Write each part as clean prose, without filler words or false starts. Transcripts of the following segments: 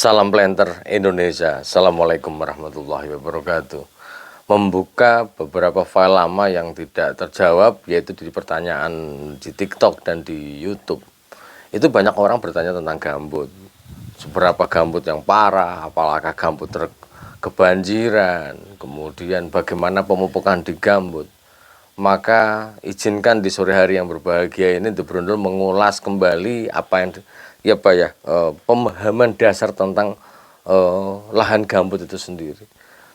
Salam planter Indonesia. Assalamualaikum warahmatullahi wabarakatuh. Membuka beberapa file lama yang tidak terjawab, yaitu di pertanyaan di TikTok dan di YouTube. Itu banyak orang bertanya tentang gambut. Seberapa gambut yang parah, apakah gambut kebanjiran, kemudian bagaimana pemupukan di gambut. Maka izinkan di sore hari yang berbahagia ini The Brondol mengulas kembali apa yang pemahaman dasar tentang lahan gambut itu sendiri.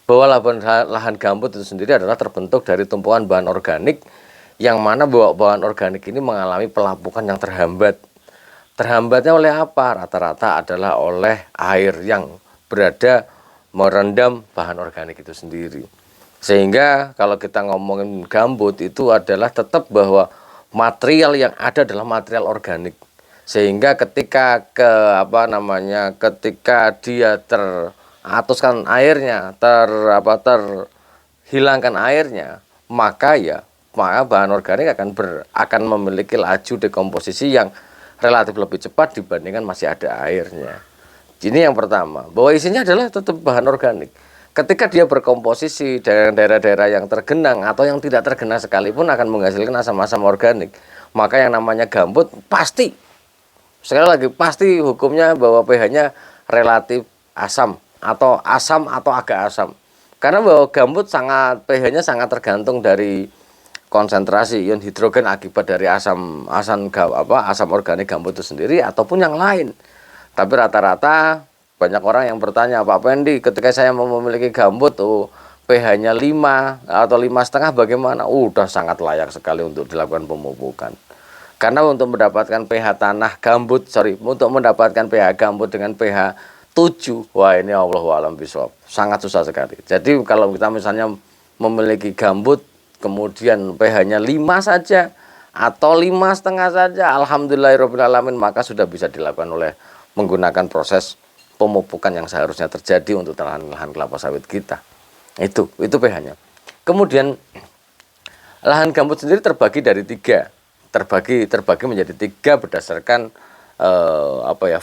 Bahwa lahan gambut itu sendiri adalah terbentuk dari tumpukan bahan organik, yang mana bahwa bahan organik ini mengalami pelapukan yang terhambat. Terhambatnya oleh apa? Rata-rata adalah oleh air yang berada merendam bahan organik itu sendiri. Sehingga kalau kita ngomongin gambut itu adalah tetap bahwa material yang ada adalah material organik. Sehingga ketika ketika dia teratuskan airnya, terhilangkan airnya, maka bahan organik akan memiliki laju dekomposisi yang relatif lebih cepat dibandingkan masih ada airnya. Ini yang pertama, bahwa isinya adalah tetap bahan organik. Ketika dia berkomposisi dengan daerah-daerah yang tergenang atau yang tidak tergenang sekalipun akan menghasilkan asam-asam organik. Maka yang namanya gambut pasti, sekali lagi pasti hukumnya bahwa pH-nya relatif asam atau agak asam. Karena bahwa gambut pH-nya sangat tergantung dari konsentrasi ion hidrogen akibat dari asam organik gambut itu sendiri ataupun yang lain. Tapi rata-rata banyak orang yang bertanya, Pak Pendi, ketika saya mau memiliki gambut pH-nya 5 atau 5,5 bagaimana? Udah sangat layak sekali untuk dilakukan pemupukan. Karena untuk mendapatkan pH gambut dengan pH 7, wah ini Allahu a'lam bishawab, sangat susah sekali. Jadi kalau kita misalnya memiliki gambut kemudian pH-nya 5 saja atau 5,5 saja, alhamdulillahirobbilalamin, maka sudah bisa dilakukan oleh menggunakan proses pemupukan yang seharusnya terjadi untuk lahan kelapa sawit kita. Itu pH-nya. Kemudian lahan gambut sendiri terbagi dari 3. Terbagi menjadi 3 berdasarkan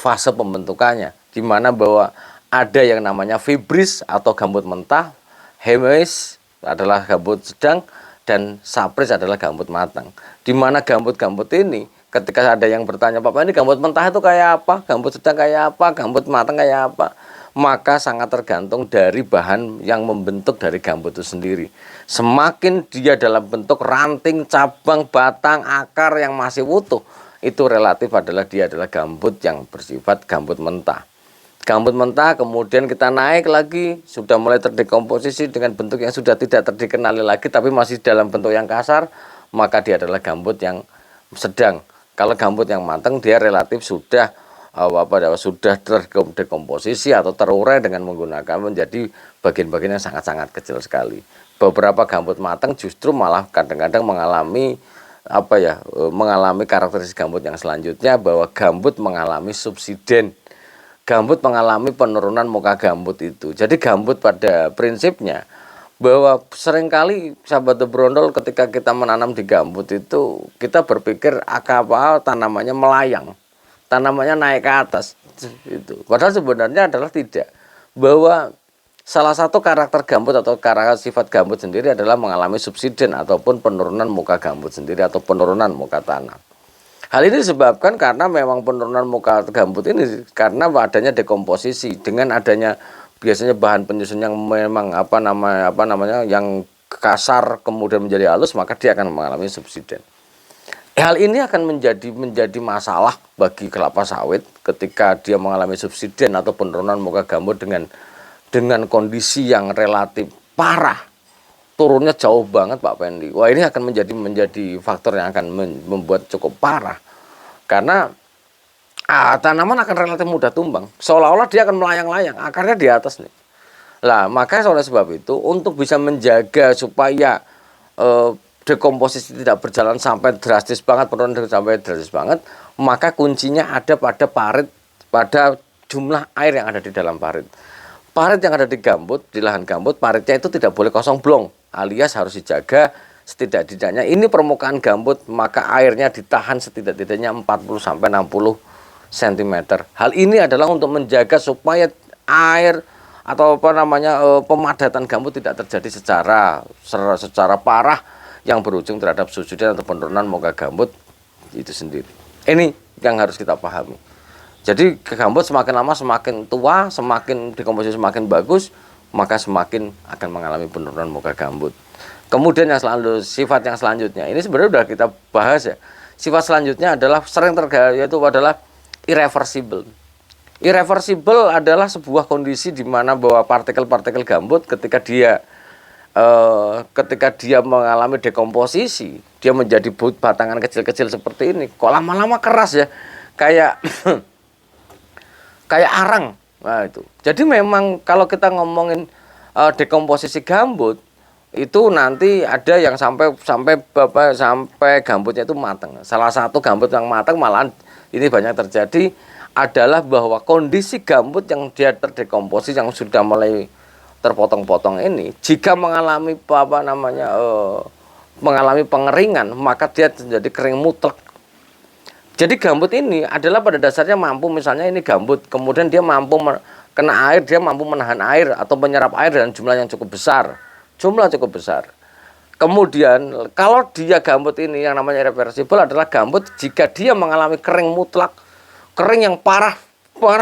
fase pembentukannya. Di mana bahwa ada yang namanya fibris atau gambut mentah, hemis adalah gambut sedang, dan sapris adalah gambut matang. Di mana gambut-gambut ini ketika ada yang bertanya, Pak, ini gambut mentah itu kayak apa? Gambut sedang kayak apa? Gambut matang kayak apa? Maka sangat tergantung dari bahan yang membentuk dari gambut itu sendiri. Semakin dia dalam bentuk ranting, cabang, batang, akar yang masih utuh, itu relatif dia adalah gambut yang bersifat gambut mentah. Gambut mentah kemudian kita naik lagi, sudah mulai terdekomposisi dengan bentuk yang sudah tidak terdikenali lagi, tapi masih dalam bentuk yang kasar, maka dia adalah gambut yang sedang. Kalau gambut yang matang dia relatif sudah terdekomposisi atau terurai dengan menggunakan menjadi bagian-bagian yang sangat-sangat kecil sekali. Beberapa gambut matang justru malah kadang-kadang mengalami karakteristik gambut yang selanjutnya, bahwa gambut mengalami subsiden. Gambut mengalami penurunan muka gambut itu. Jadi gambut pada prinsipnya bahwa seringkali sahabat The Brondol ketika kita menanam di gambut itu kita berpikir tanamannya melayang, tanamannya naik ke atas itu. Padahal sebenarnya adalah tidak, bahwa salah satu karakter gambut atau karakter sifat gambut sendiri adalah mengalami subsiden ataupun penurunan muka gambut sendiri atau penurunan muka tanah. Hal ini disebabkan karena memang penurunan muka gambut ini karena adanya dekomposisi, dengan adanya biasanya bahan penyusun yang memang yang kasar kemudian menjadi halus, maka dia akan mengalami subsiden. Hal ini akan menjadi masalah bagi kelapa sawit ketika dia mengalami subsiden atau penurunan muka gambut dengan kondisi yang relatif parah, turunnya jauh banget Pak Pendi. Wah, ini akan menjadi faktor yang akan membuat cukup parah, karena tanaman akan relatif mudah tumbang, seolah-olah dia akan melayang-layang, akarnya di atas nih. Lah, maka oleh sebab itu untuk bisa menjaga supaya dekomposisi tidak berjalan sampai drastis banget, penurunan sampai drastis banget, maka kuncinya ada pada parit, pada jumlah air yang ada di dalam parit. Parit yang ada di lahan gambut, paritnya itu tidak boleh kosong blong, alias harus dijaga setidak-tidaknya ini permukaan gambut, maka airnya ditahan setidak-tidaknya 40 sampai 60 cm. Hal ini adalah untuk menjaga supaya air atau pemadatan gambut tidak terjadi secara parah yang berujung terhadap subsiden atau penurunan muka gambut itu sendiri. Ini yang harus kita pahami. Jadi gambut semakin lama semakin tua, semakin dekomposisi semakin bagus, maka semakin akan mengalami penurunan muka gambut. Kemudian sifat yang selanjutnya, ini sebenarnya sudah kita bahas ya. Sifat selanjutnya adalah sering terjadi, yaitu adalah irreversible. Irreversible adalah sebuah kondisi di mana bahwa partikel-partikel gambut ketika dia mengalami dekomposisi, dia menjadi batangan kecil-kecil seperti ini, kok lama-lama keras ya, kayak kayak arang. Nah, itu. Jadi memang kalau kita ngomongin dekomposisi gambut itu nanti ada yang sampai gambutnya itu matang. Salah satu gambut yang matang malahan ini banyak terjadi adalah bahwa kondisi gambut yang dia terdekomposisi yang sudah mulai terpotong-potong ini, jika mengalami mengalami pengeringan, maka dia menjadi kering mutlak. Jadi gambut ini adalah pada dasarnya mampu, misalnya ini gambut, kemudian dia mampu kena air, dia mampu menahan air atau menyerap air dengan jumlah yang cukup besar. Kemudian kalau dia gambut ini yang namanya irreversible adalah gambut jika dia mengalami kering mutlak, kering yang parah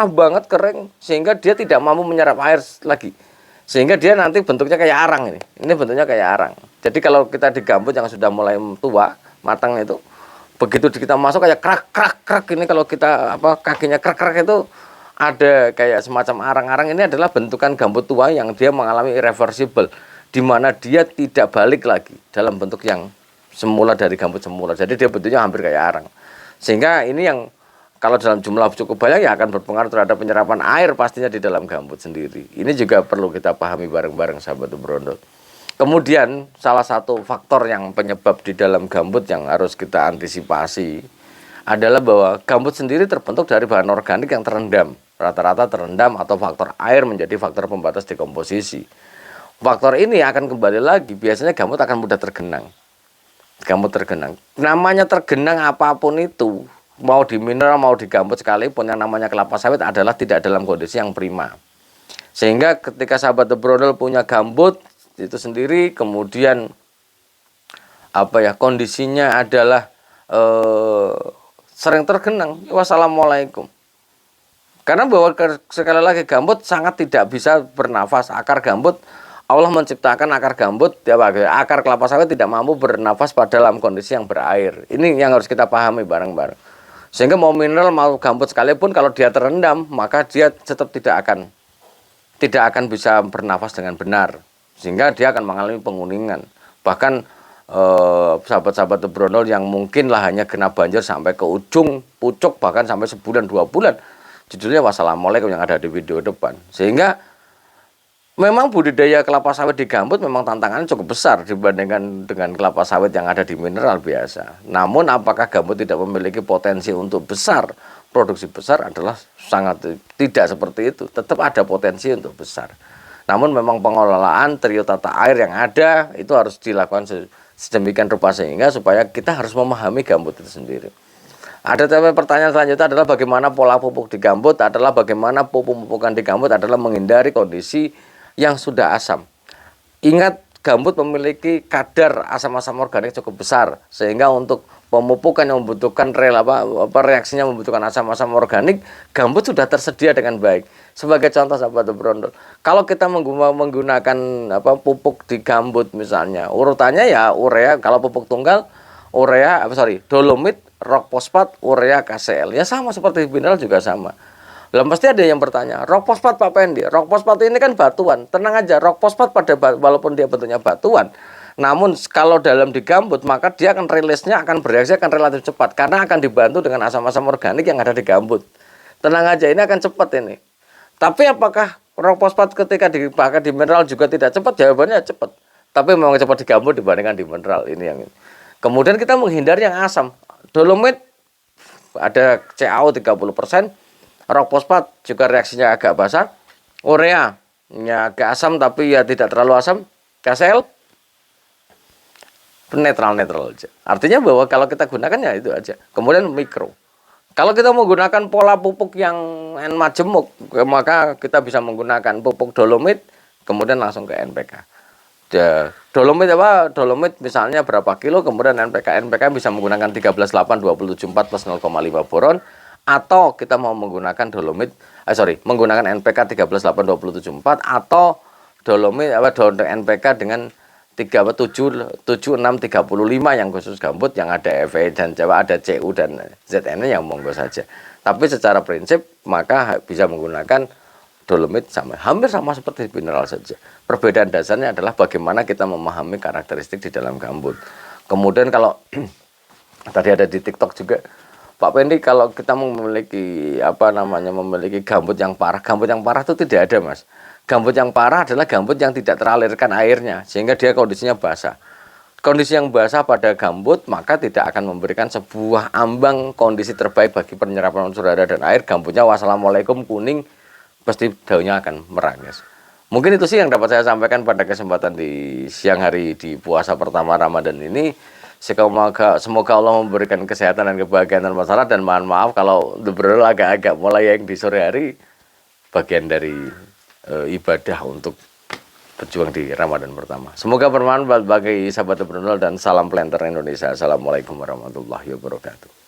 banget kering, sehingga dia tidak mampu menyerap air lagi, sehingga dia nanti bentuknya kayak arang. Ini bentuknya kayak arang. Jadi kalau kita di gambut yang sudah mulai tua matang itu, begitu kita masuk kayak krak ini, kalau kita kakinya krak itu ada kayak semacam arang-arang. Ini adalah bentukan gambut tua yang dia mengalami irreversible, di mana dia tidak balik lagi dalam bentuk yang semula dari gambut semula. Jadi dia bentuknya hampir kayak arang. Sehingga ini yang kalau dalam jumlah cukup banyak ya akan berpengaruh terhadap penyerapan air pastinya di dalam gambut sendiri. Ini juga perlu kita pahami bareng-bareng sahabat Brondol. Kemudian salah satu faktor yang penyebab di dalam gambut yang harus kita antisipasi adalah bahwa gambut sendiri terbentuk dari bahan organik yang terendam. Rata-rata terendam atau faktor air menjadi faktor pembatas dekomposisi. Faktor ini akan kembali lagi, biasanya gambut akan mudah tergenang. Namanya tergenang apapun itu, mau di mineral mau di gambut sekalipun, yang namanya kelapa sawit adalah tidak dalam kondisi yang prima. Sehingga ketika sahabat The Brondol punya gambut itu sendiri, kemudian kondisinya adalah sering tergenang, wassalamualaikum. Karena bahwa sekali lagi gambut sangat tidak bisa bernafas. Akar gambut, Allah menciptakan akar gambut, akar kelapa sawit tidak mampu bernafas pada dalam kondisi yang berair. Ini yang harus kita pahami bareng-bareng. Sehingga mau mineral mau gambut sekalipun, kalau dia terendam, maka dia tetap tidak akan bisa bernafas dengan benar. Sehingga dia akan mengalami penguningan. Bahkan sahabat-sahabat The Brondol yang mungkinlah hanya kena banjir sampai ke ujung pucuk, bahkan sampai sebulan 2 bulan, judulnya wassalamualaikum yang ada di video depan. Sehingga memang budidaya kelapa sawit di gambut memang tantangannya cukup besar dibandingkan dengan kelapa sawit yang ada di mineral biasa. Namun apakah gambut tidak memiliki potensi untuk besar, produksi besar? Adalah sangat tidak seperti itu. Tetap ada potensi untuk besar. Namun memang pengelolaan trio tata air yang ada itu harus dilakukan sedemikian rupa sehingga supaya kita harus memahami gambut itu sendiri. Ada pertanyaan selanjutnya adalah bagaimana pola pupuk di gambut, adalah bagaimana pupuk-pupukan di gambut adalah menghindari kondisi yang sudah asam. Ingat, gambut memiliki kadar asam-asam organik cukup besar, sehingga untuk pemupukan yang membutuhkan reaksinya membutuhkan asam-asam organik, gambut sudah tersedia dengan baik. Sebagai contoh sahabat The Brondol, kalau kita menggunakan pupuk di gambut misalnya, urutannya ya urea, kalau pupuk tunggal dolomit, rock fosfat, urea, KCl. Ya sama seperti mineral juga sama. Lalu pasti ada yang bertanya, rock fosfat Pak Pendi, rock fosfat ini kan batuan. Tenang aja, rock fosfat walaupun dia bentuknya batuan, namun kalau dalam di gambut maka dia akan bereaksi akan relatif cepat karena akan dibantu dengan asam-asam organik yang ada di gambut. Tenang aja, ini akan cepat ini. Tapi apakah rock fosfat ketika dipakai di mineral juga tidak cepat? Jawabannya cepat. Tapi memang cepat di gambut dibandingkan di mineral ini yang ini. Kemudian kita menghindari yang asam. Dolomit ada CaO 30%, rock fosfat juga reaksinya agak basah, urea ya agak asam tapi ya tidak terlalu asam, KCl netral aja. Artinya bahwa kalau kita gunakan ya itu aja. Kemudian mikro. Kalau kita menggunakan pola pupuk yang majemuk, maka kita bisa menggunakan pupuk dolomit, kemudian langsung ke NPK. Dolomit apa? Dolomit misalnya berapa kilo, kemudian NPK bisa menggunakan 13,8,274 plus 0,5 boron, atau kita mau menggunakan dolomit, menggunakan NPK 13,8,274 atau dolomit NPK dengan 7635 yang khusus gambut, yang ada Fe dan Jawa, ada Cu dan Zn yang monggo saja. Tapi secara prinsip maka bisa menggunakan dolomit hampir sama seperti mineral saja. Perbedaan dasarnya adalah bagaimana kita memahami karakteristik di dalam gambut. Kemudian kalau tadi ada di TikTok juga, Pak Pendi, kalau kita memiliki memiliki gambut yang parah itu tidak ada, Mas. Gambut yang parah adalah gambut yang tidak teralirkan airnya, sehingga dia kondisinya basah. Kondisi yang basah pada gambut maka tidak akan memberikan sebuah ambang kondisi terbaik bagi penyerapan unsur hara dan air. Gambutnya wassalamualaikum kuning, pasti daunnya akan merangas. Mungkin itu sih yang dapat saya sampaikan pada kesempatan di siang hari di puasa pertama Ramadan ini. Semoga Allah memberikan kesehatan dan kebahagiaan dan masyarakat, dan mohon maaf kalau beberapa agak-agak mulai yang di sore hari bagian dari ibadah untuk berjuang di Ramadan pertama. Semoga bermanfaat bagi sahabat Brunel, dan salam planter Indonesia. Assalamualaikum warahmatullahi wabarakatuh.